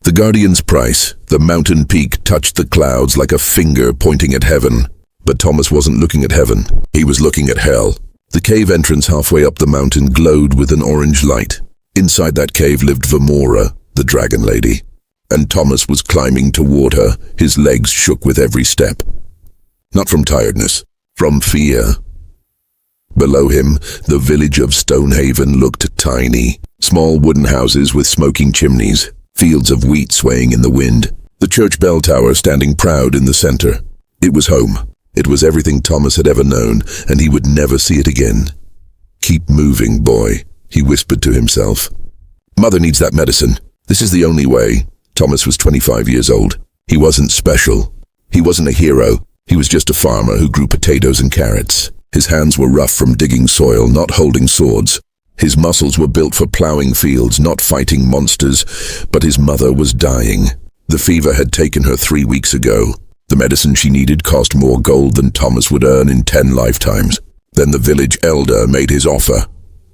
The Guardian's price, the mountain peak, touched the clouds like a finger pointing at heaven. But Thomas wasn't looking at heaven. He was looking at hell. The cave entrance halfway up the mountain glowed with an orange light. Inside that cave lived Vamora, the dragon lady. And Thomas was climbing toward her. His legs shook with every step. Not from tiredness, from fear. Below him, the village of Stonehaven looked tiny. Small wooden houses with smoking chimneys, fields of wheat swaying in the wind. The church bell tower standing proud in the center. It was home. It was everything Thomas had ever known, and he would never see it again. "Keep moving, boy," he whispered to himself. "Mother needs that medicine. This is the only way." Thomas was 25 years old. He wasn't special. He wasn't a hero. He was just a farmer who grew potatoes and carrots. His hands were rough from digging soil, not holding swords. His muscles were built for plowing fields, not fighting monsters. But his mother was dying. The fever had taken her 3 weeks ago. The medicine she needed cost more gold than Thomas would earn in 10 lifetimes. Then the village elder made his offer.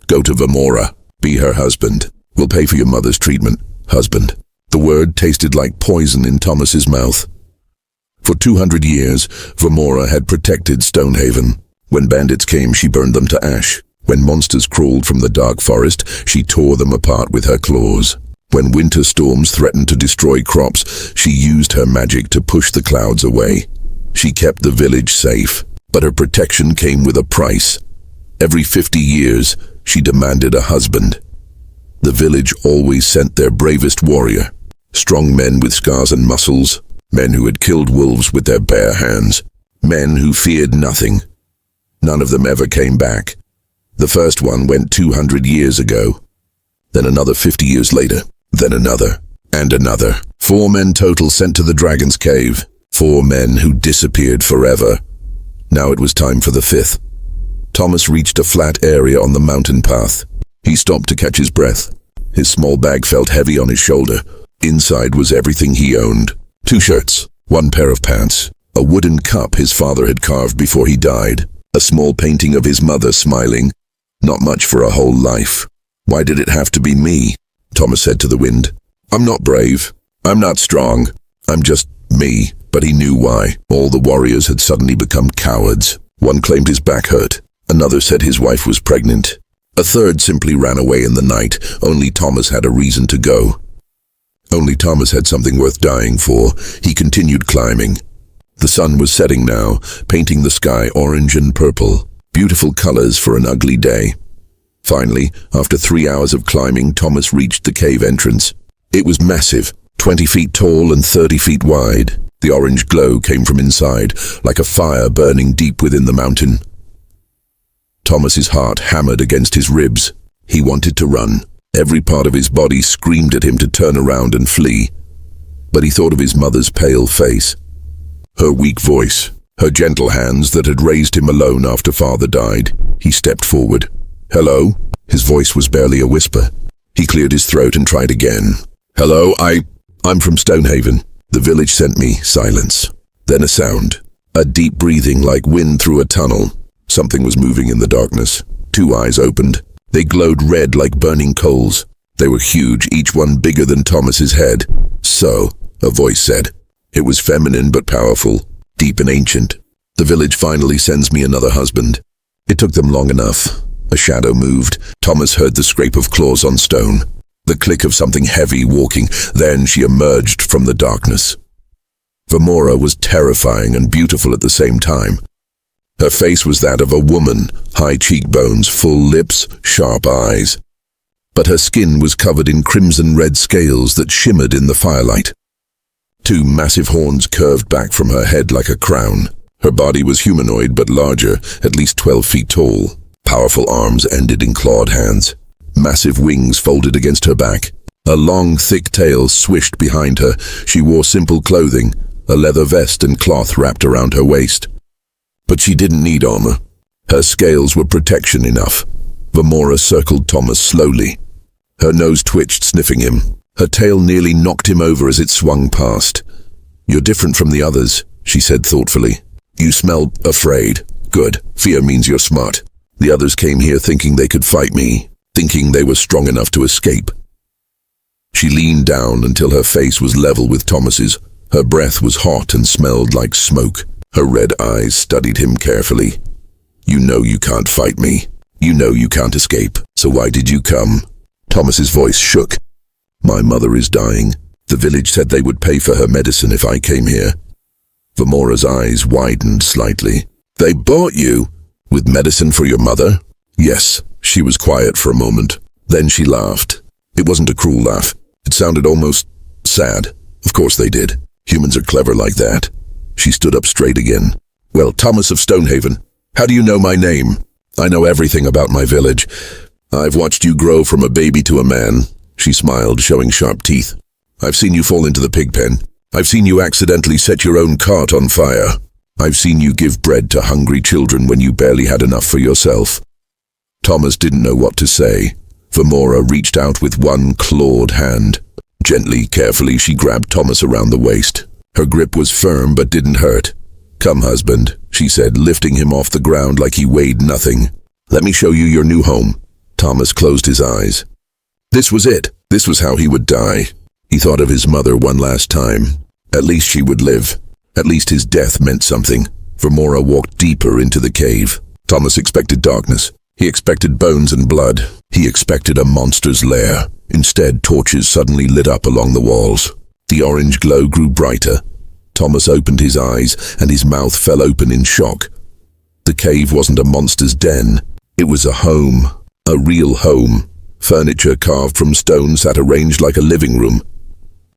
"Go to Vamora. Be her husband. We'll pay for your mother's treatment. Husband." The word tasted like poison in Thomas's mouth. For 200 years, Vamora had protected Stonehaven. When bandits came, she burned them to ash. When monsters crawled from the dark forest, she tore them apart with her claws. When winter storms threatened to destroy crops, she used her magic to push the clouds away. She kept the village safe, but her protection came with a price. Every 50 years, she demanded a husband. The village always sent their bravest warrior. Strong men with scars and muscles, men who had killed wolves with their bare hands, men who feared nothing. None of them ever came back. The first one went 200 years ago. Then another 50 years later. Then another, and another. 4 men total sent to the dragon's cave. 4 men who disappeared forever. Now it was time for the 5th. Thomas reached a flat area on the mountain path. He stopped to catch his breath. His small bag felt heavy on his shoulder. Inside was everything he owned. 2 shirts, 1 pair of pants, a wooden cup his father had carved before he died, a small painting of his mother smiling. Not much for a whole life. "Why did it have to be me?" Thomas said to the wind. "I'm not brave. I'm not strong. I'm just me." But he knew why. All the warriors had suddenly become cowards. One claimed his back hurt. Another said his wife was pregnant. A third simply ran away in the night. Only Thomas had a reason to go. Only Thomas had something worth dying for. He continued climbing. The sun was setting now, painting the sky orange and purple. Beautiful colors for an ugly day. Finally, after 3 hours of climbing, Thomas reached the cave entrance. It was massive, 20 feet tall and 30 feet wide. The orange glow came from inside, like a fire burning deep within the mountain. Thomas's heart hammered against his ribs. He wanted to run. Every part of his body screamed at him to turn around and flee. But he thought of his mother's pale face, her weak voice, her gentle hands that had raised him alone after father died. He stepped forward. "Hello?" His voice was barely a whisper. He cleared his throat and tried again. "Hello, I'm from Stonehaven. The village sent me." Silence. Then a sound. A deep breathing like wind through a tunnel. Something was moving in the darkness. 2 eyes opened. They glowed red like burning coals. They were huge, each one bigger than Thomas's head. "So," a voice said. It was feminine but powerful, deep and ancient. "The village finally sends me another husband." It took them long enough. A shadow moved. Thomas heard the scrape of claws on stone, the click of something heavy walking. Then she emerged from the darkness. Vamora was terrifying and beautiful at the same time. Her face was that of a woman, high cheekbones, full lips, sharp eyes. But her skin was covered in crimson-red scales that shimmered in the firelight. 2 massive horns curved back from her head like a crown. Her body was humanoid but larger, at least 12 feet tall. Powerful arms ended in clawed hands. Massive wings folded against her back. A long, thick tail swished behind her. She wore simple clothing, a leather vest and cloth wrapped around her waist. But she didn't need armor. Her scales were protection enough. Vamora circled Thomas slowly. Her nose twitched, sniffing him. Her tail nearly knocked him over as it swung past. "You're different from the others," she said thoughtfully. "You smell afraid. Good. Fear means you're smart. The others came here thinking they could fight me, thinking they were strong enough to escape." She leaned down until her face was level with Thomas's. Her breath was hot and smelled like smoke. Her red eyes studied him carefully. You know you can't fight me. You know you can't escape. So why did you come? Thomas's voice shook. My mother is dying. The village said they would pay for her medicine if I came here. Vamora's eyes widened slightly. They bought you? With medicine for your mother? Yes. She was quiet for a moment. Then she laughed. It wasn't a cruel laugh. It sounded almost sad. Of course they did. Humans are clever like that. She stood up straight again. Well, Thomas of Stonehaven, how do you know my name? I know everything about my village. I've watched you grow from a baby to a man. She smiled, showing sharp teeth. I've seen you fall into the pig pen. I've seen you accidentally set your own cart on fire. I've seen you give bread to hungry children when you barely had enough for yourself. Thomas didn't know what to say. Vamora reached out with one clawed hand. Gently, carefully, she grabbed Thomas around the waist. Her grip was firm but didn't hurt. Come, husband, she said, lifting him off the ground like he weighed nothing. Let me show you your new home. Thomas closed his eyes. This was it. This was how he would die. He thought of his mother one last time. At least she would live. At least his death meant something. Vamora walked deeper into the cave. Thomas expected darkness. He expected bones and blood. He expected a monster's lair. Instead, torches suddenly lit up along the walls. The orange glow grew brighter. Thomas opened his eyes, and his mouth fell open in shock. The cave wasn't a monster's den. It was a home. A real home. Furniture carved from stone sat arranged like a living room.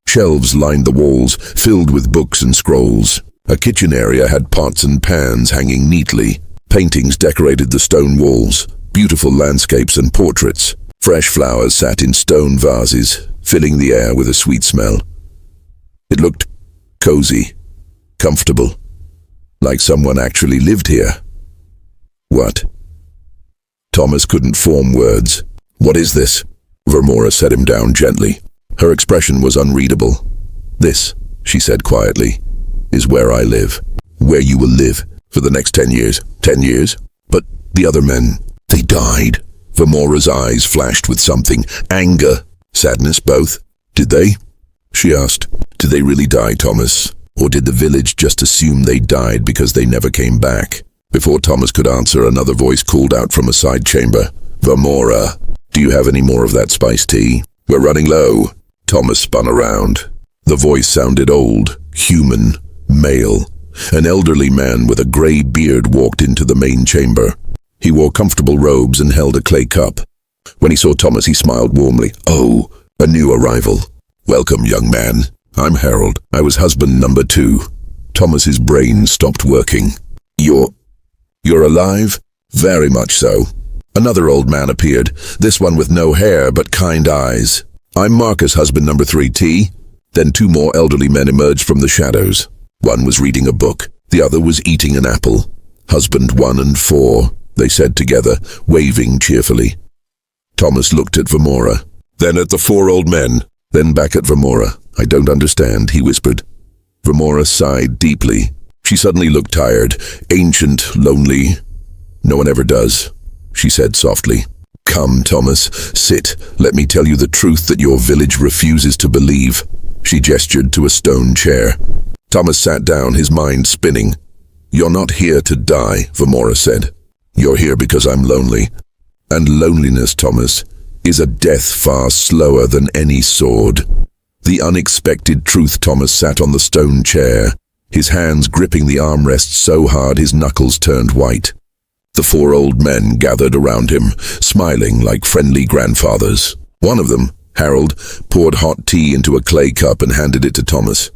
Shelves lined the walls, filled with books and scrolls. A kitchen area had pots and pans hanging neatly. Paintings decorated the stone walls. Beautiful landscapes and portraits. Fresh flowers sat in stone vases, filling the air with a sweet smell. It looked cozy, comfortable, like someone actually lived here. What? Thomas couldn't form words. What is this? Vamora set him down gently. Her expression was unreadable. This, she said quietly, is where I live. Where you will live for the next 10 years. 10 years? But the other men, they died. Vamora's eyes flashed with something. Anger, sadness, both. Did they? She asked. Did they really die, Thomas? Or did the village just assume they died because they never came back? Before Thomas could answer, another voice called out from a side chamber. Vamora, do you have any more of that spiced tea? We're running low. Thomas spun around. The voice sounded old, human, male. An elderly man with a grey beard walked into the main chamber. He wore comfortable robes and held a clay cup. When he saw Thomas, he smiled warmly. Oh, a new arrival. Welcome, young man. I'm Harold. I was husband number 2. Thomas's brain stopped working. You're alive? Very much so. Another old man appeared, this one with no hair but kind eyes. I'm Marcus, husband number 3T. Then 2 more elderly men emerged from the shadows. One was reading a book, the other was eating an apple. Husband 1 and 4, they said together, waving cheerfully. Thomas looked at Vamora, then at the 4 old men, then back at Vamora. I don't understand, he whispered. Vamora sighed deeply. She suddenly looked tired, ancient, lonely. No one ever does, she said softly. Come, Thomas, sit. Let me tell you the truth that your village refuses to believe. She gestured to a stone chair. Thomas sat down, his mind spinning. You're not here to die, Vamora said. You're here because I'm lonely. And loneliness, Thomas, is a death far slower than any sword. The unexpected truth. Thomas sat on the stone chair, his hands gripping the armrests so hard his knuckles turned white. The 4 old men gathered around him, smiling like friendly grandfathers. One of them, Harold, poured hot tea into a clay cup and handed it to Thomas.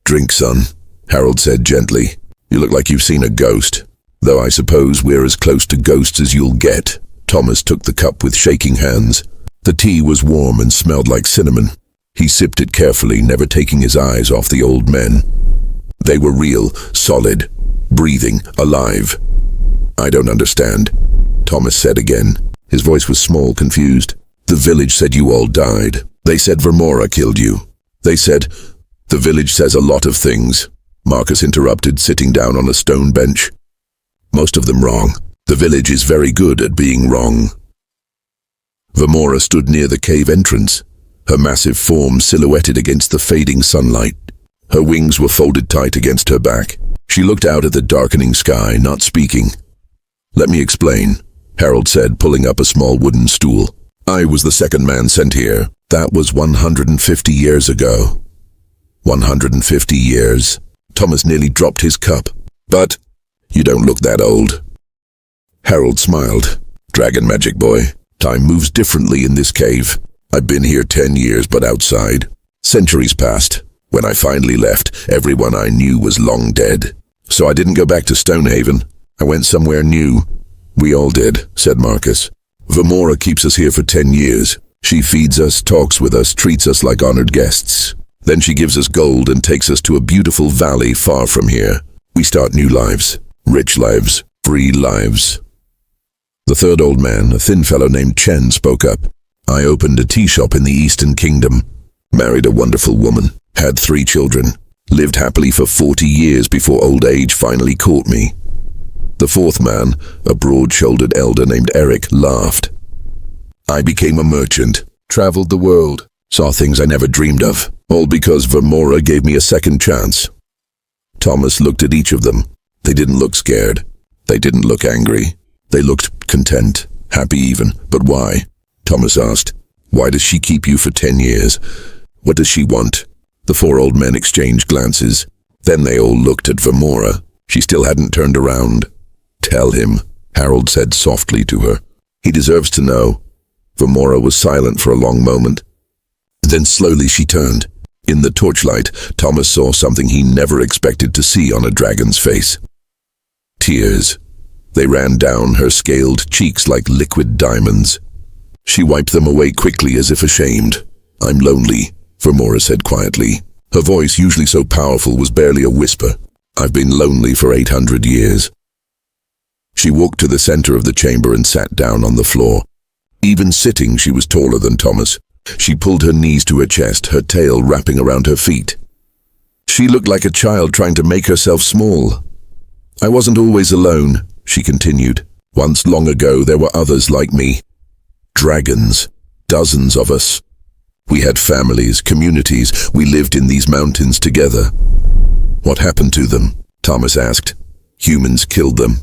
Drink, son, Harold said gently. You look like you've seen a ghost, though I suppose we're as close to ghosts as you'll get. Thomas took the cup with shaking hands. The tea was warm and smelled like cinnamon. He sipped it carefully, never taking his eyes off the old men. They were real, solid, breathing, alive. I don't understand, Thomas said again. His voice was small, confused. The village said you all died. They said Vamora killed you. They said, the village says a lot of things, Marcus interrupted, sitting down on a stone bench. Most of them wrong. The village is very good at being wrong. Vamora stood near the cave entrance. her massive form silhouetted against the fading sunlight. Her wings were folded tight against her back. She looked out at the darkening sky, not speaking. "Let me explain," Harold said, pulling up a small wooden stool. "I was the second man sent here. That was 150 years ago." 150 years. Thomas nearly dropped his cup. "But you don't look that old." Harold smiled. "Dragon magic, boy. Time moves differently in this cave. I've been here 10 years, but outside. Centuries passed. When I finally left, everyone I knew was long dead. So I didn't go back to Stonehaven. I went somewhere new." "We all did," said Marcus. "Vamora keeps us here for 10 years. She feeds us, talks with us, treats us like honored guests. Then she gives us gold and takes us to a beautiful valley far from here. We start new lives. Rich lives. Free lives." The third old man, a thin fellow named Chen, spoke up. "I opened a tea shop in the Eastern Kingdom. Married a wonderful woman. Had 3 children. Lived happily for 40 years before old age finally caught me." The fourth man, a broad-shouldered elder named Eric, laughed. "I became a merchant, traveled the world, saw things I never dreamed of, all because Vamora gave me a second chance." Thomas looked at each of them. They didn't look scared. They didn't look angry. They looked content, happy even. "But why?" Thomas asked. "Why does she keep you for 10 years? What does she want?" The 4 old men exchanged glances. Then they all looked at Vamora. She still hadn't turned around. "Tell him," Harold said softly to her. "He deserves to know." Vamora was silent for a long moment. Then slowly she turned. In the torchlight, Thomas saw something he never expected to see on a dragon's face. Tears. They ran down her scaled cheeks like liquid diamonds. She wiped them away quickly as if ashamed. "I'm lonely," Vamora said quietly. Her voice, usually so powerful, was barely a whisper. "I've been lonely for 800 years. She walked to the center of the chamber and sat down on the floor. Even sitting, she was taller than Thomas. She pulled her knees to her chest, her tail wrapping around her feet. She looked like a child trying to make herself small. "I wasn't always alone," she continued. "Once long ago, there were others like me. Dragons. Dozens of us. We had families, communities. We lived in these mountains together." "What happened to them?" Thomas asked. "Humans killed them."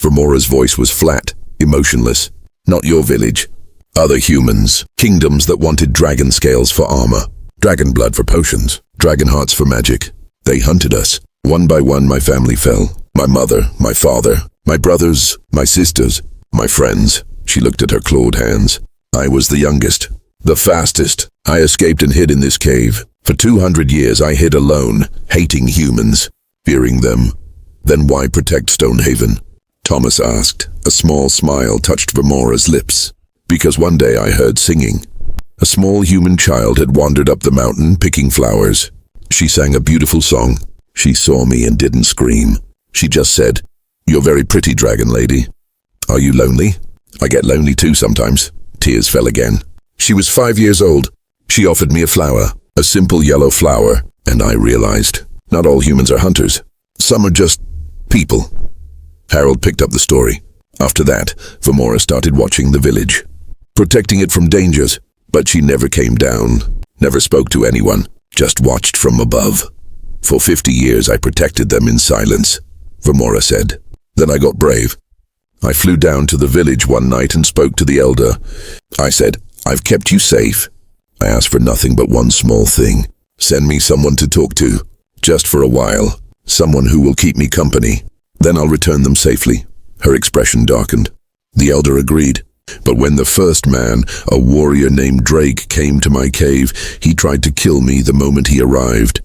Vamora's voice was flat, emotionless. "Not your village. Other humans. Kingdoms that wanted dragon scales for armor, dragon blood for potions, dragon hearts for magic. They hunted us. One by one, my family fell. My mother, my father, my brothers, my sisters, my friends." She looked at her clawed hands. "I was the youngest. The fastest. I escaped and hid in this cave. For 200 years I hid alone, hating humans, fearing them. Then why protect Stonehaven?" Thomas asked. A small smile touched Vamora's lips. "Because one day I heard singing. A small human child had wandered up the mountain picking flowers. She sang a beautiful song. She saw me and didn't scream. She just said, 'You're very pretty, dragon lady. Are you lonely?' I get lonely too sometimes." Tears fell again. "She was 5 years old. She offered me a flower, a simple yellow flower, and I realized, not all humans are hunters. Some are just people." Harold picked up the story. After that, Vamora started watching the village, protecting it from dangers, but she never came down, never spoke to anyone, just watched from above. "For 50 years I protected them in silence," Vamora said. "Then I got brave. I flew down to the village one night and spoke to the elder. I said, 'I've kept you safe. I asked for nothing but one small thing. Send me someone to talk to, just for a while, someone who will keep me company. Then I'll return them safely.'" Her expression darkened. The elder agreed. "But when the first man, a warrior named Drake, came to my cave, he tried to kill me the moment he arrived.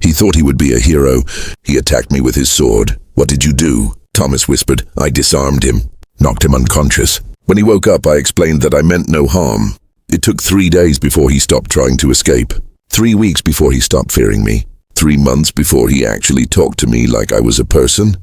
He thought he would be a hero. He attacked me with his sword." "What did you do?" Thomas whispered. "I disarmed him, knocked him unconscious. When he woke up, I explained that I meant no harm. It took 3 days before he stopped trying to escape. 3 weeks before he stopped fearing me. 3 months before he actually talked to me like I was a person."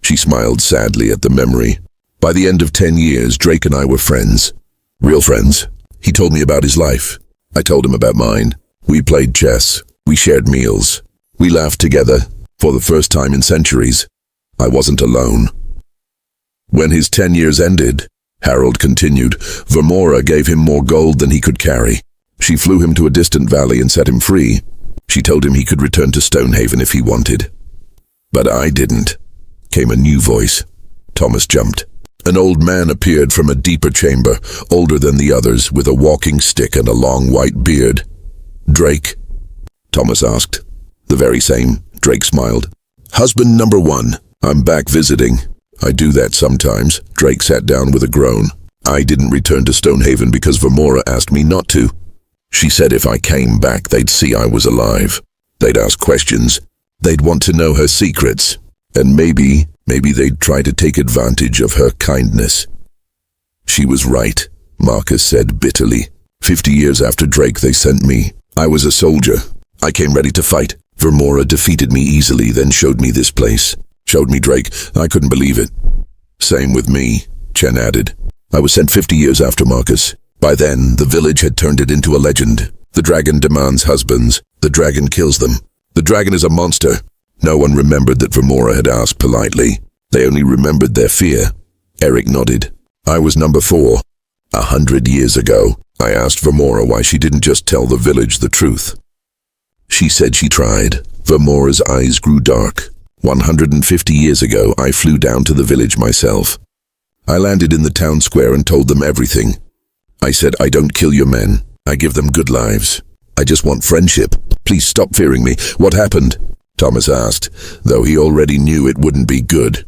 She smiled sadly at the memory. "By the end of 10 years, Drake and I were friends. Real friends. He told me about his life. I told him about mine. We played chess. We shared meals. We laughed together. For the first time in centuries, I wasn't alone." When his 10 years ended, Harold continued, Vamora gave him more gold than he could carry. She flew him to a distant valley and set him free. She told him he could return to Stonehaven if he wanted. But I didn't, came a new voice. Thomas jumped. An old man appeared from a deeper chamber, older than the others, with a walking stick and a long white beard. Drake? Thomas asked. The very same, Drake smiled. Husband number 1, I'm back visiting. I do that sometimes. Drake sat down with a groan. I didn't return to Stonehaven because Vermora asked me not to. She said if I came back, they'd see I was alive. They'd ask questions. They'd want to know her secrets. And maybe they'd try to take advantage of her kindness. She was right, Marcus said bitterly. 50 years after Drake, they sent me. I was a soldier. I came ready to fight. Vermora defeated me easily, then showed me this place. Showed me Drake. I couldn't believe it. Same with me, Chen added. I was sent 50 years after Marcus. By then, the village had turned it into a legend. The dragon demands husbands. The dragon kills them. The dragon is a monster. No one remembered that Vermora had asked politely. They only remembered their fear. Eric nodded. I was number 4. 100 years ago, I asked Vermora why she didn't just tell the village the truth. She said she tried. Vermora's eyes grew dark. 150 years ago, I flew down to the village myself. I landed in the town square and told them everything. I said, I don't kill your men. I give them good lives. I just want friendship. Please stop fearing me. What happened? Thomas asked, though he already knew it wouldn't be good.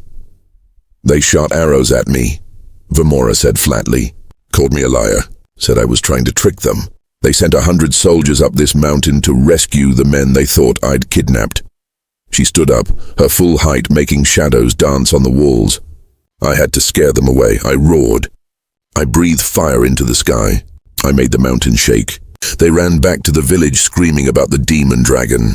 They shot arrows at me, Vermora said flatly. Called me a liar. Said I was trying to trick them. They sent 100 soldiers up this mountain to rescue the men they thought I'd kidnapped. She stood up, her full height making shadows dance on the walls. I had to scare them away. I roared. I breathed fire into the sky. I made the mountain shake. They ran back to the village screaming about the demon dragon.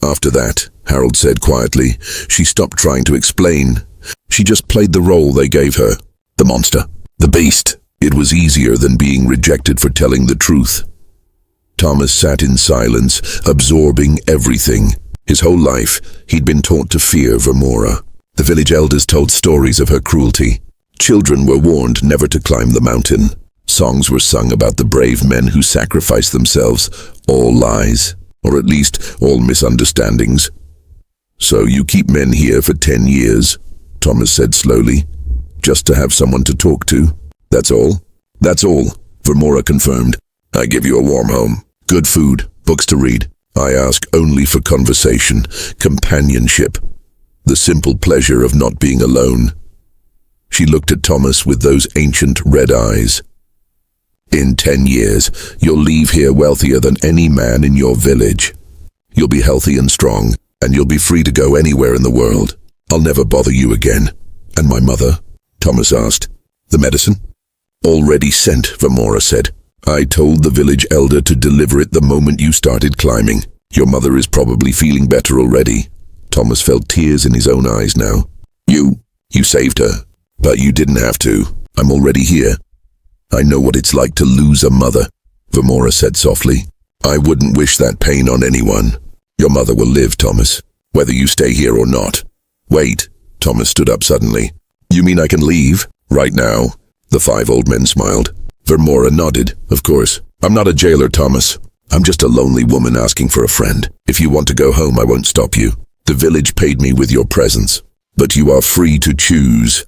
After that, Harold said quietly, she stopped trying to explain. She just played the role they gave her. The monster. The beast. It was easier than being rejected for telling the truth. Thomas sat in silence, absorbing everything. His whole life, he'd been taught to fear Vermora. The village elders told stories of her cruelty. Children were warned never to climb the mountain. Songs were sung about the brave men who sacrificed themselves. All lies, or at least all misunderstandings. So you keep men here for 10 years, Thomas said slowly. Just to have someone to talk to. That's all? That's all, Vermora confirmed. I give you a warm home, good food, books to read. I ask only for conversation, companionship, the simple pleasure of not being alone. She looked at Thomas with those ancient red eyes. In 10 years, you'll leave here wealthier than any man in your village. You'll be healthy and strong, and you'll be free to go anywhere in the world. I'll never bother you again. And my mother? Thomas asked. The medicine? Already sent, Vermora said. I told the village elder to deliver it the moment you started climbing. Your mother is probably feeling better already. Thomas felt tears in his own eyes now. You saved her. But you didn't have to. I'm already here. I know what it's like to lose a mother, Vermora said softly. I wouldn't wish that pain on anyone. Your mother will live, Thomas, whether you stay here or not. Wait, Thomas stood up suddenly. You mean I can leave? Right now? The 5 old men smiled. Vermora nodded, of course. I'm not a jailer, Thomas. I'm just a lonely woman asking for a friend. If you want to go home, I won't stop you. The village paid me with your presence. But you are free to choose.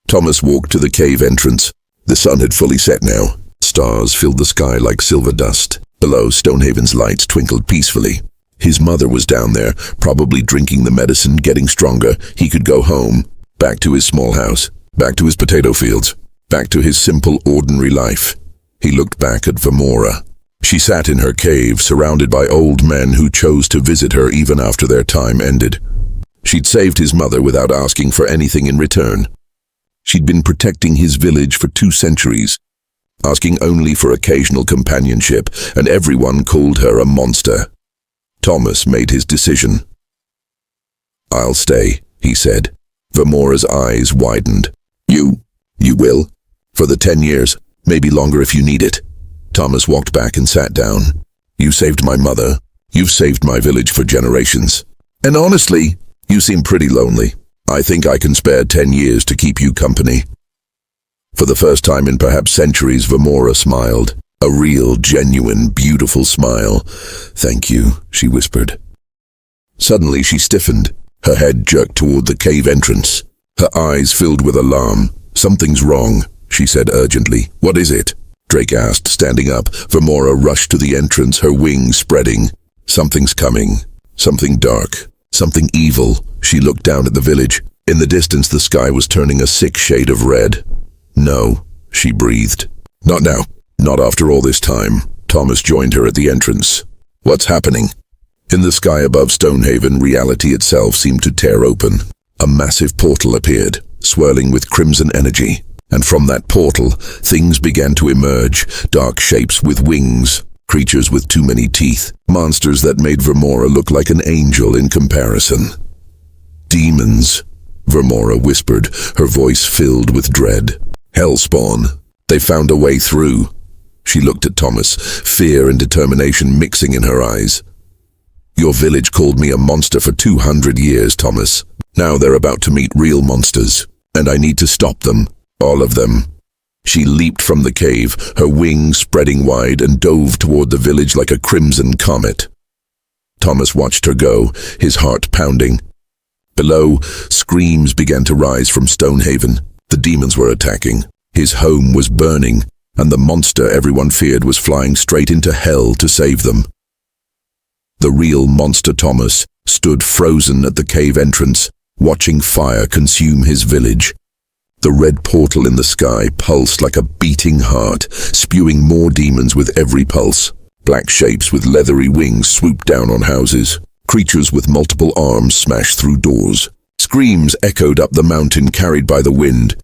Thomas walked to the cave entrance. The sun had fully set now. Stars filled the sky like silver dust. Below, Stonehaven's lights twinkled peacefully. His mother was down there, probably drinking the medicine, getting stronger. He could go home, back to his small house, back to his potato fields, back to his simple, ordinary life. He looked back at Vermora. She sat in her cave, surrounded by old men who chose to visit her even after their time ended. She'd saved his mother without asking for anything in return. She'd been protecting his village for 2 centuries, asking only for occasional companionship, and everyone called her a monster. Thomas made his decision. I'll stay, he said. Vermora's eyes widened. You will? For the 10 years, maybe longer if you need it. Thomas walked back and sat down. You saved my mother. You've saved my village for generations. And honestly, you seem pretty lonely. I think I can spare 10 years to keep you company. For the first time in perhaps centuries, Vermora smiled. A real, genuine, beautiful smile. "Thank you," she whispered. Suddenly she stiffened. Her head jerked toward the cave entrance. Her eyes filled with alarm. "Something's wrong," she said urgently. "What is it?" Drake asked, standing up. Vamora rushed to the entrance, her wings spreading. "Something's coming. Something dark. Something evil." She looked down at the village. In the distance, the sky was turning a sick shade of red. "No," she breathed. "Not now. Not after all this time." Thomas joined her at the entrance. "What's happening?" In the sky above Stonehaven, reality itself seemed to tear open. A massive portal appeared, swirling with crimson energy. And from that portal, things began to emerge, dark shapes with wings, creatures with too many teeth, monsters that made Vamora look like an angel in comparison. "Demons," Vamora whispered, her voice filled with dread. "Hellspawn. They found a way through." She looked at Thomas, fear and determination mixing in her eyes. "Your village called me a monster for 200 years, Thomas. Now they're about to meet real monsters, and I need to stop them. All of them." She leaped from the cave, her wings spreading wide, and dove toward the village like a crimson comet. Thomas watched her go, his heart pounding. Below, screams began to rise from Stonehaven. The demons were attacking. His home was burning, and the monster everyone feared was flying straight into hell to save them. The real monster Thomas stood frozen at the cave entrance, watching fire consume his village. The red portal in the sky pulsed like a beating heart, spewing more demons with every pulse. Black shapes with leathery wings swooped down on houses. Creatures with multiple arms smashed through doors. Screams echoed up the mountain, carried by the wind.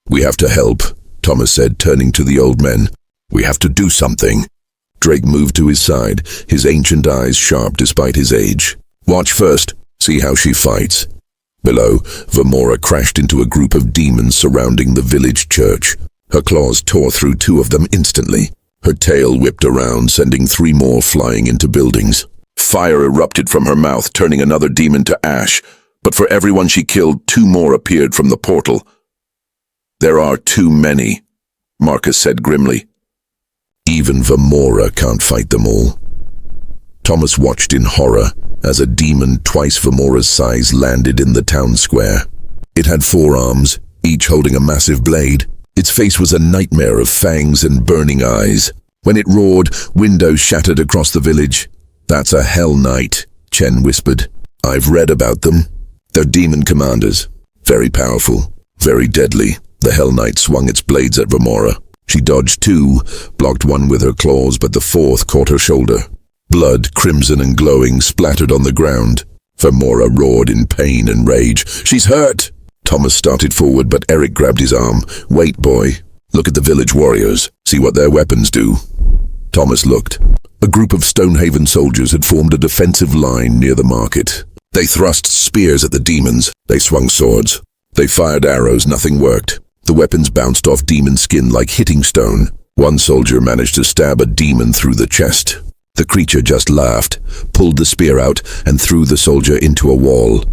"We have to help," Thomas said, turning to the old men. "We have to do something." Drake moved to his side, his ancient eyes sharp despite his age. "Watch first. See how she fights." Below, Vamora crashed into a group of demons surrounding the village church. Her claws tore through 2 of them instantly. Her tail whipped around, sending 3 more flying into buildings. Fire erupted from her mouth, turning another demon to ash. But for everyone she killed, 2 more appeared from the portal. "There are too many," Marcus said grimly. "Even Vamora can't fight them all." Thomas watched in horror as a demon twice Vamora's size landed in the town square. It had 4 arms, each holding a massive blade. Its face was a nightmare of fangs and burning eyes. When it roared, windows shattered across the village. "That's a Hell Knight," Chen whispered. "I've read about them. They're demon commanders. Very powerful, very deadly." The Hell Knight swung its blades at Vamora. She dodged 2, blocked 1 with her claws, but the 4th caught her shoulder. Blood, crimson and glowing, splattered on the ground. Vamora roared in pain and rage. "She's hurt!" Thomas started forward, but Eric grabbed his arm. "Wait, boy. Look at the village warriors. See what their weapons do." Thomas looked. A group of Stonehaven soldiers had formed a defensive line near the market. They thrust spears at the demons. They swung swords. They fired arrows. Nothing worked. The weapons bounced off demon skin like hitting stone. One soldier managed to stab a demon through the chest. The creature just laughed, pulled the spear out, and threw the soldier into a wall.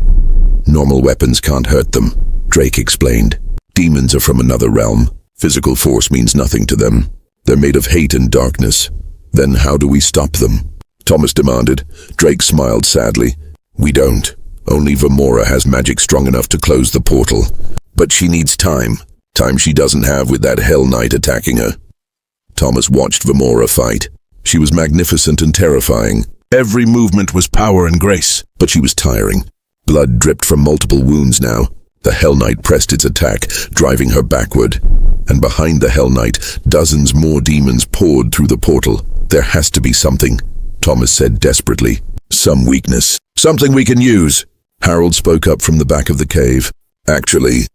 "Normal weapons can't hurt them," Drake explained. "Demons are from another realm. Physical force means nothing to them. They're made of hate and darkness. Then how do we stop them?" Thomas demanded. Drake smiled sadly. "We don't. Only Vamora has magic strong enough to close the portal. But she needs time. Time she doesn't have with that Hell Knight attacking her." Thomas watched Vamora fight. She was magnificent and terrifying. Every movement was power and grace, but she was tiring. Blood dripped from multiple wounds now. The Hell Knight pressed its attack, driving her backward. And behind the Hell Knight, dozens more demons poured through the portal. "There has to be something," Thomas said desperately. "Some weakness. Something we can use." Harold spoke up from the back of the cave. "Actually,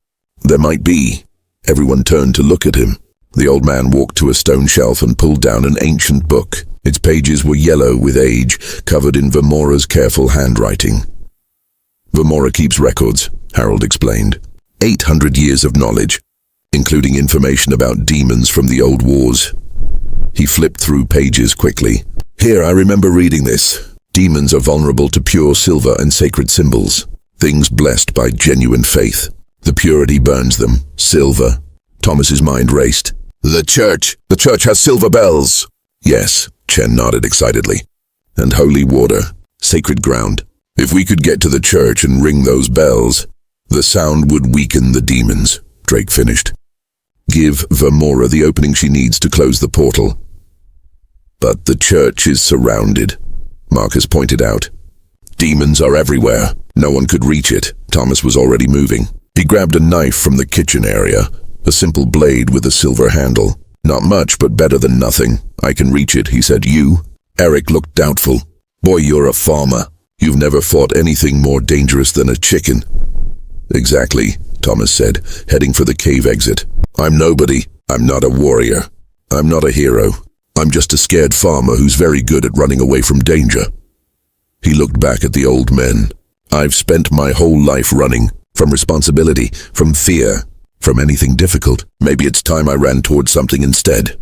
there might be." Everyone turned to look at him. The old man walked to a stone shelf and pulled down an ancient book. Its pages were yellow with age, covered in Vamora's careful handwriting. "Vamora keeps records," Harold explained. 800 years of knowledge, including information about demons from the old wars. He flipped through pages quickly. "Here, I remember reading this. Demons are vulnerable to pure silver and sacred symbols, things blessed by genuine faith. The purity burns them. Silver." Thomas's mind raced. The church! The church has silver bells! Yes, Chen nodded excitedly. And holy water, sacred ground. If we could get to the church and ring those bells, the sound would weaken the demons, Drake finished. Give Vermora the opening she needs to close the portal. But the church is surrounded, Marcus pointed out. Demons are everywhere. No one could reach it. Thomas was already moving. He grabbed a knife from the kitchen area, a simple blade with a silver handle. Not much, but better than nothing. I can reach it, he said. You? Eric looked doubtful. Boy, you're a farmer. You've never fought anything more dangerous than a chicken. Exactly, Thomas said, heading for the cave exit. I'm nobody. I'm not a warrior. I'm not a hero. I'm just a scared farmer who's very good at running away from danger. He looked back at the old men. I've spent my whole life running, from responsibility, from fear, from anything difficult. Maybe it's time I ran towards something instead.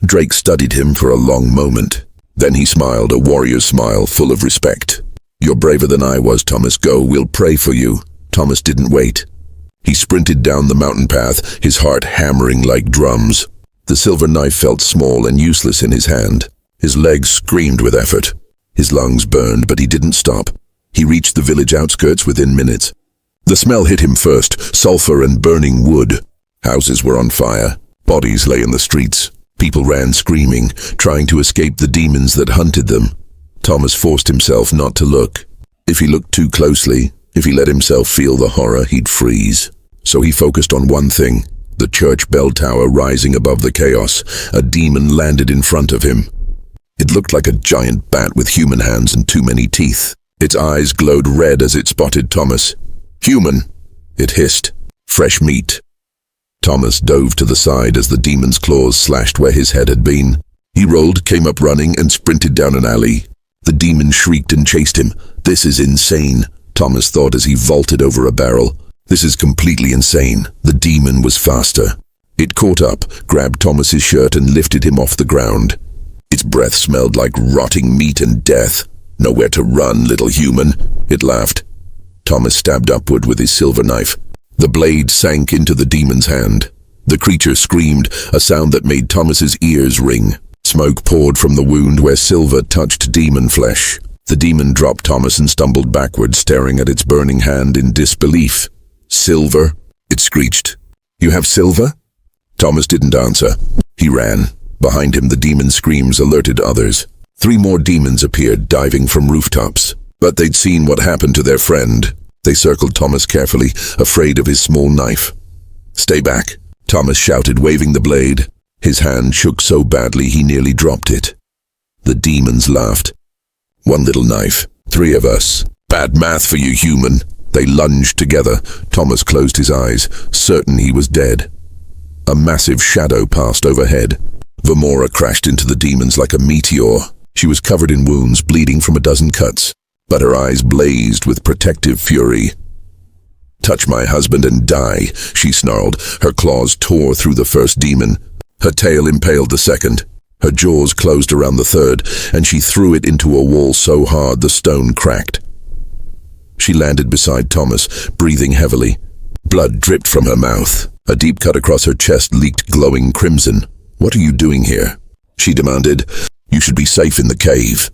Drake studied him for a long moment. Then he smiled, a warrior's smile full of respect. You're braver than I was, Thomas. Go, we'll pray for you. Thomas didn't wait. He sprinted down the mountain path, his heart hammering like drums. The silver knife felt small and useless in his hand. His legs screamed with effort. His lungs burned, but he didn't stop. He reached the village outskirts within minutes. The smell hit him first, sulfur and burning wood. Houses were on fire. Bodies lay in the streets. People ran screaming, trying to escape the demons that hunted them. Thomas forced himself not to look. If he looked too closely, if he let himself feel the horror, he'd freeze. So he focused on one thing. The church bell tower rising above the chaos. A demon landed in front of him. It looked like a giant bat with human hands and too many teeth. Its eyes glowed red as it spotted Thomas. Human, it hissed. Fresh meat. Thomas dove to the side as the demon's claws slashed where his head had been. He rolled, came up running, and sprinted down an alley. The demon shrieked and chased him. This is insane, Thomas thought as he vaulted over a barrel. This is completely insane. The demon was faster. It caught up, grabbed Thomas's shirt and lifted him off the ground. Its breath smelled like rotting meat and death. Nowhere to run, little human, it laughed. Thomas stabbed upward with his silver knife. The blade sank into the demon's hand. The creature screamed, a sound that made Thomas's ears ring. Smoke poured from the wound where silver touched demon flesh. The demon dropped Thomas and stumbled backward, staring at its burning hand in disbelief. Silver? It screeched. You have silver? Thomas didn't answer. He ran. Behind him, the demon's screams alerted others. 3 more demons appeared, diving from rooftops. But they'd seen what happened to their friend. They circled Thomas carefully, afraid of his small knife. Stay back, Thomas shouted, waving the blade. His hand shook so badly he nearly dropped it. The demons laughed. 1 little knife, 3 of us. Bad math for you, human. They lunged together. Thomas closed his eyes, certain he was dead. A massive shadow passed overhead. Vermora crashed into the demons like a meteor. She was covered in wounds, bleeding from a dozen cuts, but her eyes blazed with protective fury. Touch my husband and die, she snarled. Her claws tore through the first demon. Her tail impaled the second. Her jaws closed around the third, and she threw it into a wall so hard the stone cracked. She landed beside Thomas, breathing heavily. Blood dripped from her mouth. A deep cut across her chest leaked glowing crimson. What are you doing here? She demanded. You should be safe in the cave.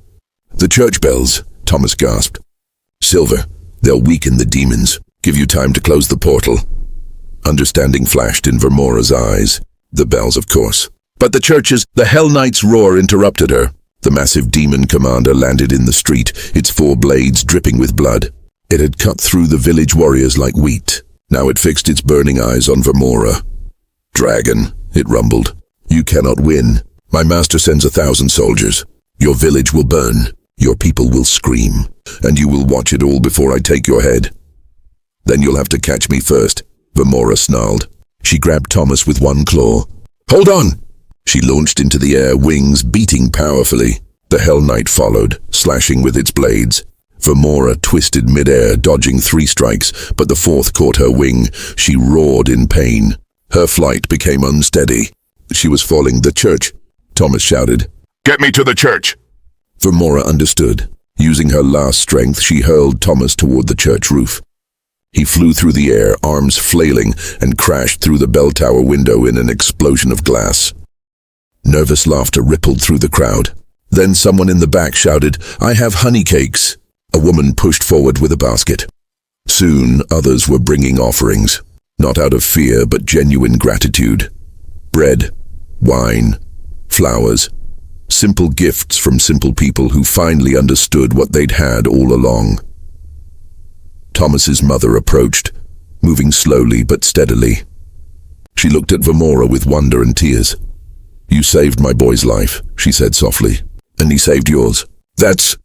The church bells, Thomas gasped. Silver, they'll weaken the demons. Give you time to close the portal. Understanding flashed in Vermora's eyes. The bells, of course. But the churches, the Hell Knight's roar interrupted her. The massive demon commander landed in the street, its 4 blades dripping with blood. It had cut through the village warriors like wheat. Now it fixed its burning eyes on Vermora. Dragon, it rumbled. You cannot win. My master sends 1,000 soldiers. Your village will burn. Your people will scream. And you will watch it all before I take your head. Then you'll have to catch me first, Vermora snarled. She grabbed Thomas with 1 claw. Hold on! She launched into the air, wings beating powerfully. The Hell Knight followed, slashing with its blades. Vermora twisted mid-air, dodging 3 strikes, but the 4th caught her wing. She roared in pain. Her flight became unsteady. She was falling. The church, Thomas shouted. Get me to the church! Vermora understood. Using her last strength, she hurled Thomas toward the church roof. He flew through the air, arms flailing, and crashed through the bell tower window in an explosion of glass. Nervous laughter rippled through the crowd. Then someone in the back shouted, "I have honey cakes." A woman pushed forward with a basket. Soon, others were bringing offerings, not out of fear but genuine gratitude. Bread, wine, flowers, simple gifts from simple people who finally understood what they'd had all along. Thomas's mother approached, moving slowly but steadily. She looked at Vamora with wonder and tears. "You saved my boy's life," she said softly, "and he saved yours. That's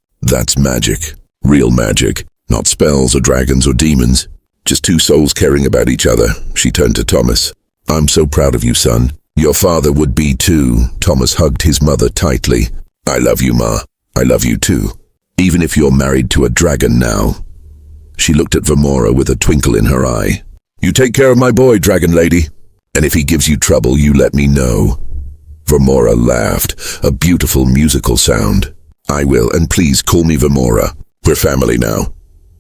magic. Real magic. Not spells or dragons or demons. Just two souls caring about each other." She turned to Thomas. "I'm so proud of you, son. Your father would be too." Thomas hugged his mother tightly. "I love you, Ma. I love you too. Even if you're married to a dragon now." She looked at Vamora with a twinkle in her eye. "You take care of my boy, dragon lady. And if he gives you trouble, you let me know." Vamora laughed, a beautiful musical sound. "I will, and please call me Vamora. We're family now."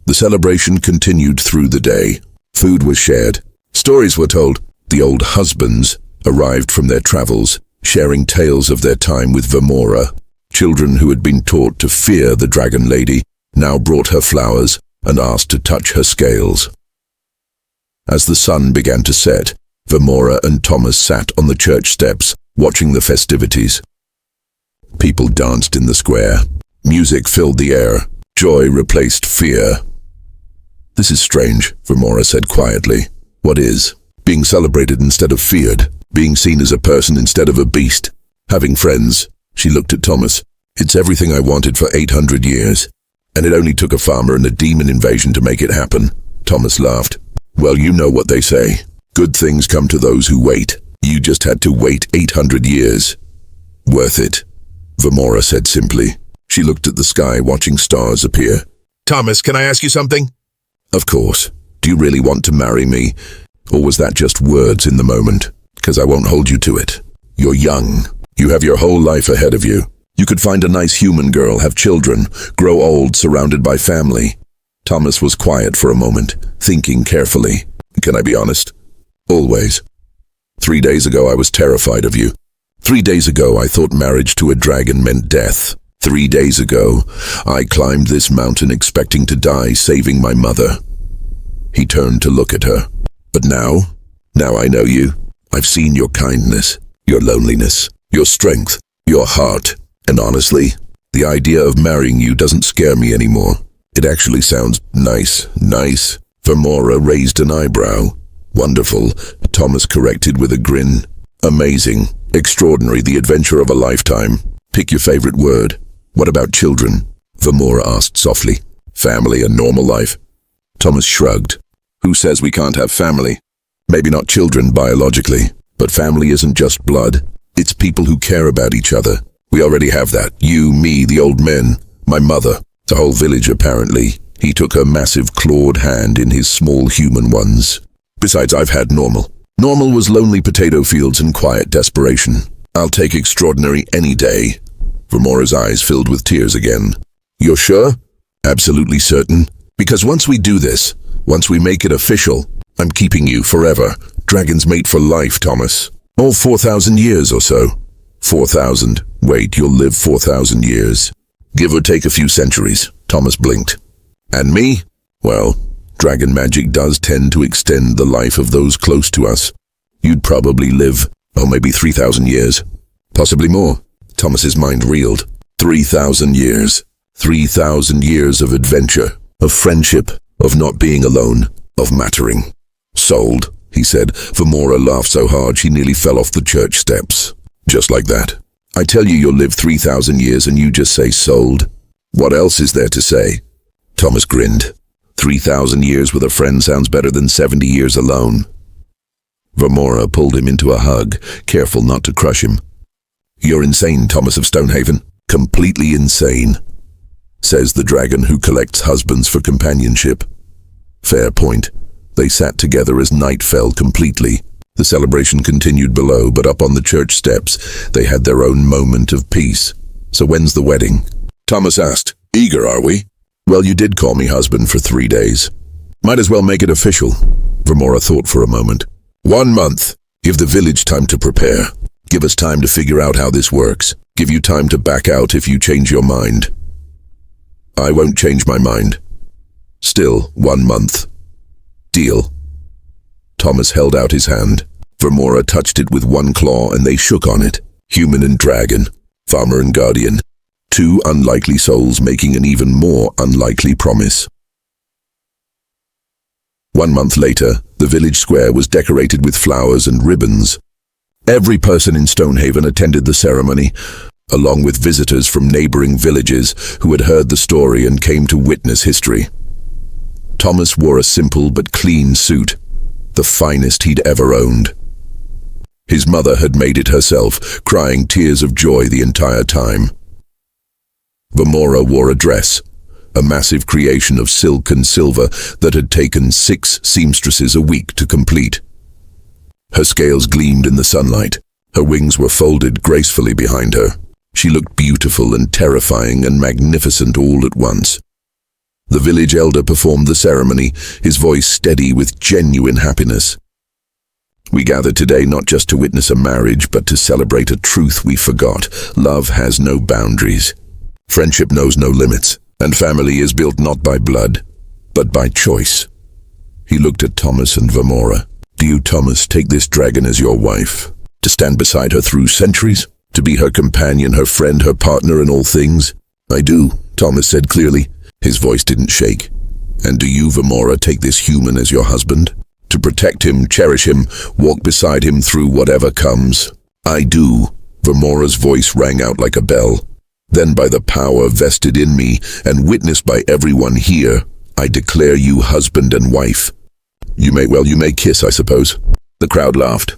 The celebration continued through the day. Food was shared. Stories were told. The old husbands arrived from their travels, sharing tales of their time with Vamora. Children who had been taught to fear the dragon lady now brought her flowers and asked to touch her scales. As the sun began to set, Vamora and Thomas sat on the church steps, watching the festivities. People danced in the square. Music filled the air. Joy replaced fear. "This is strange," Vamora said quietly. "What is?" "Being celebrated instead of feared. Being seen as a person instead of a beast. Having friends." She looked at Thomas. "It's everything I wanted for 800 years. And it only took a farmer and a demon invasion to make it happen." Thomas laughed. "Well, you know what they say. Good things come to those who wait. You just had to wait 800 years. Worth it," Vamora said simply. She looked at the sky, watching stars appear. "Thomas, can I ask you something?" "Of course. Do you really want to marry me? Or was that just words in the moment? Because I won't hold you to it. You're young. You have your whole life ahead of you. You could find a nice human girl, have children, grow old surrounded by family." Thomas was quiet for a moment, thinking carefully. "Can I be honest? Always. 3 days ago I was terrified of you. 3 days ago I thought marriage to a dragon meant death. 3 days ago I climbed this mountain expecting to die saving my mother." He turned to look at her. "But now I know you. I've seen your kindness, your loneliness, your strength, your heart. And honestly, the idea of marrying you doesn't scare me anymore. It actually sounds nice." Vamora raised an eyebrow. "Wonderful," Thomas corrected with a grin. "Amazing, extraordinary, the adventure of a lifetime. Pick your favorite word." "What about children?" Vamora asked softly. "Family and normal life." Thomas shrugged. "Who says we can't have family? Maybe not children biologically, but family isn't just blood. It's people who care about each other. We already have that. You, me, the old men, my mother, the whole village apparently." He took her massive clawed hand in his small human ones. "Besides, I've had normal. Normal was lonely potato fields and quiet desperation. I'll take extraordinary any day." Vamora's eyes filled with tears again. "You're sure?" "Absolutely certain. Because once we do this, once we make it official, I'm keeping you forever. Dragon's mate for life, Thomas. All 4,000 years or so." 4,000. Wait, you'll live 4,000 years. Give or take a few centuries. Thomas blinked. "And me? Well, dragon magic does tend to extend the life of those close to us. You'd probably live, maybe 3,000 years. Possibly more." Thomas's mind reeled. 3,000 years. 3,000 years of adventure, of friendship, of not being alone, of mattering. "Sold," he said. Vamora laughed so hard she nearly fell off the church steps. "Just like that. I tell you you'll live 3,000 years and you just say sold. What else is there to say?" Thomas grinned. 3,000 years with a friend sounds better than 70 years alone. Vamora pulled him into a hug, careful not to crush him. "You're insane, Thomas of Stonehaven. Completely insane," says the dragon who collects husbands for companionship. Fair point. They sat together as night fell completely. The celebration continued below, but up on the church steps, they had their own moment of peace. "So when's the wedding?" Thomas asked. "Eager, are we?" "Well, you did call me husband for 3 days. Might as well make it official. Vermora thought for a moment. 1 month. Give the village time to prepare. Give us time to figure out how this works. Give you time to back out if you change your mind. I won't change my mind. Still, 1 month. Deal. Thomas held out his hand. Vermora touched it with one claw and they shook on it. Human and dragon, farmer and guardian. 2 unlikely souls making an even more unlikely promise. 1 month later, the village square was decorated with flowers and ribbons. Every person in Stonehaven attended the ceremony, along with visitors from neighboring villages who had heard the story and came to witness history. Thomas wore a simple but clean suit, the finest he'd ever owned. His mother had made it herself, crying tears of joy the entire time. Vermora wore a dress, a massive creation of silk and silver that had taken 6 seamstresses a week to complete. Her scales gleamed in the sunlight. Her wings were folded gracefully behind her. She looked beautiful and terrifying and magnificent all at once. The village elder performed the ceremony, his voice steady with genuine happiness. We gathered today not just to witness a marriage, but to celebrate a truth we forgot. Love has no boundaries. Friendship knows no limits. And family is built not by blood, but by choice. He looked at Thomas and Vermora. Do you, Thomas, take this dragon as your wife? To stand beside her through centuries? To be her companion, her friend, her partner in all things? I do, Thomas said clearly. His voice didn't shake. And do you, Vermora, take this human as your husband? To protect him, cherish him, walk beside him through whatever comes? I do. Vermora's voice rang out like a bell. Then by the power vested in me and witnessed by everyone here, I declare you husband and wife. You may kiss, I suppose. The crowd laughed.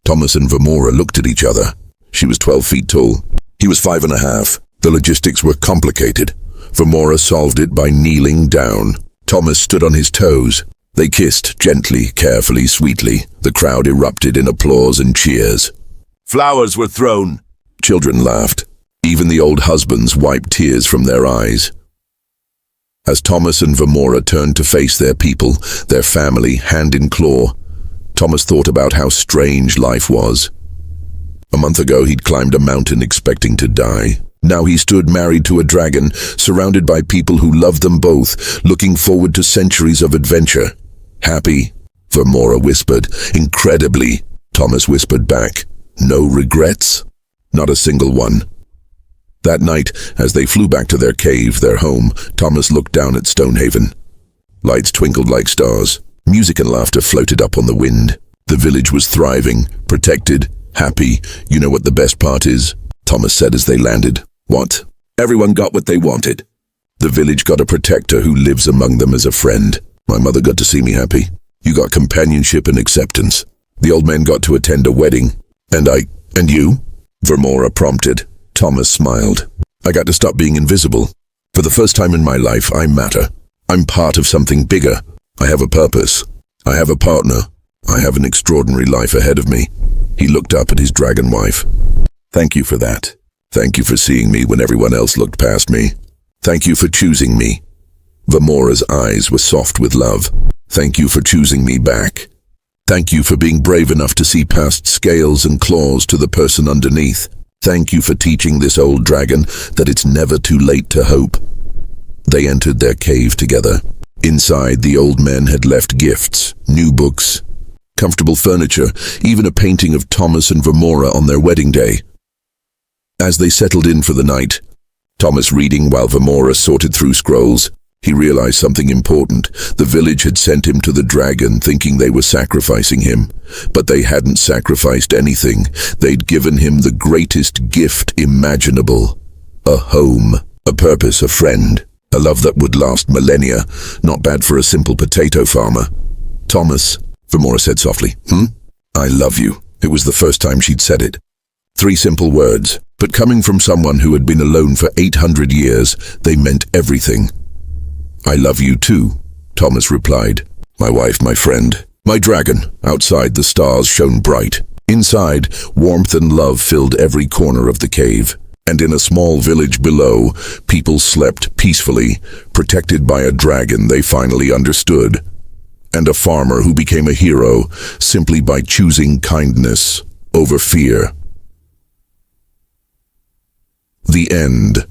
Thomas and Vermora looked at each other. She was 12 feet tall. He was 5.5. The logistics were complicated. Vermora solved it by kneeling down. Thomas stood on his toes. They kissed, gently, carefully, sweetly. The crowd erupted in applause and cheers. Flowers were thrown. Children laughed. Even the old husbands wiped tears from their eyes. As Thomas and Vermora turned to face their people, their family, hand in claw, Thomas thought about how strange life was. A month ago he'd climbed a mountain expecting to die. Now he stood married to a dragon, surrounded by people who loved them both, looking forward to centuries of adventure. Happy, Vermora whispered. Incredibly, Thomas whispered back. No regrets? Not a single one. That night, as they flew back to their cave, their home, Thomas looked down at Stonehaven. Lights twinkled like stars. Music and laughter floated up on the wind. The village was thriving, protected, happy. You know what the best part is? Thomas said as they landed. What? Everyone got what they wanted. The village got a protector who lives among them as a friend. My mother got to see me happy. You got companionship and acceptance. The old man got to attend a wedding. And you? Vermora prompted. Thomas smiled. I got to stop being invisible. For the first time in my life, I matter. I'm part of something bigger. I have a purpose. I have a partner. I have an extraordinary life ahead of me. He looked up at his dragon wife. Thank you for that. Thank you for seeing me when everyone else looked past me. Thank you for choosing me. Vermora's eyes were soft with love. Thank you for choosing me back. Thank you for being brave enough to see past scales and claws to the person underneath. Thank you for teaching this old dragon that it's never too late to hope. They entered their cave together. Inside, the old men had left gifts, new books, comfortable furniture, even a painting of Thomas and Vermora on their wedding day. As they settled in for the night, Thomas reading while Vermora sorted through scrolls, he realized something important. The village had sent him to the dragon thinking they were sacrificing him. But they hadn't sacrificed anything. They'd given him the greatest gift imaginable. A home, a purpose, a friend, a love that would last millennia. Not bad for a simple potato farmer. Thomas, Vermora said softly. I love you. It was the first time she'd said it. 3 simple words, but coming from someone who had been alone for 800 years, they meant everything. I love you too, Thomas replied. My wife, my friend, my dragon. Outside, the stars shone bright. Inside, warmth and love filled every corner of the cave. And in a small village below, people slept peacefully, protected by a dragon they finally understood. and a farmer who became a hero simply by choosing kindness over fear. The end.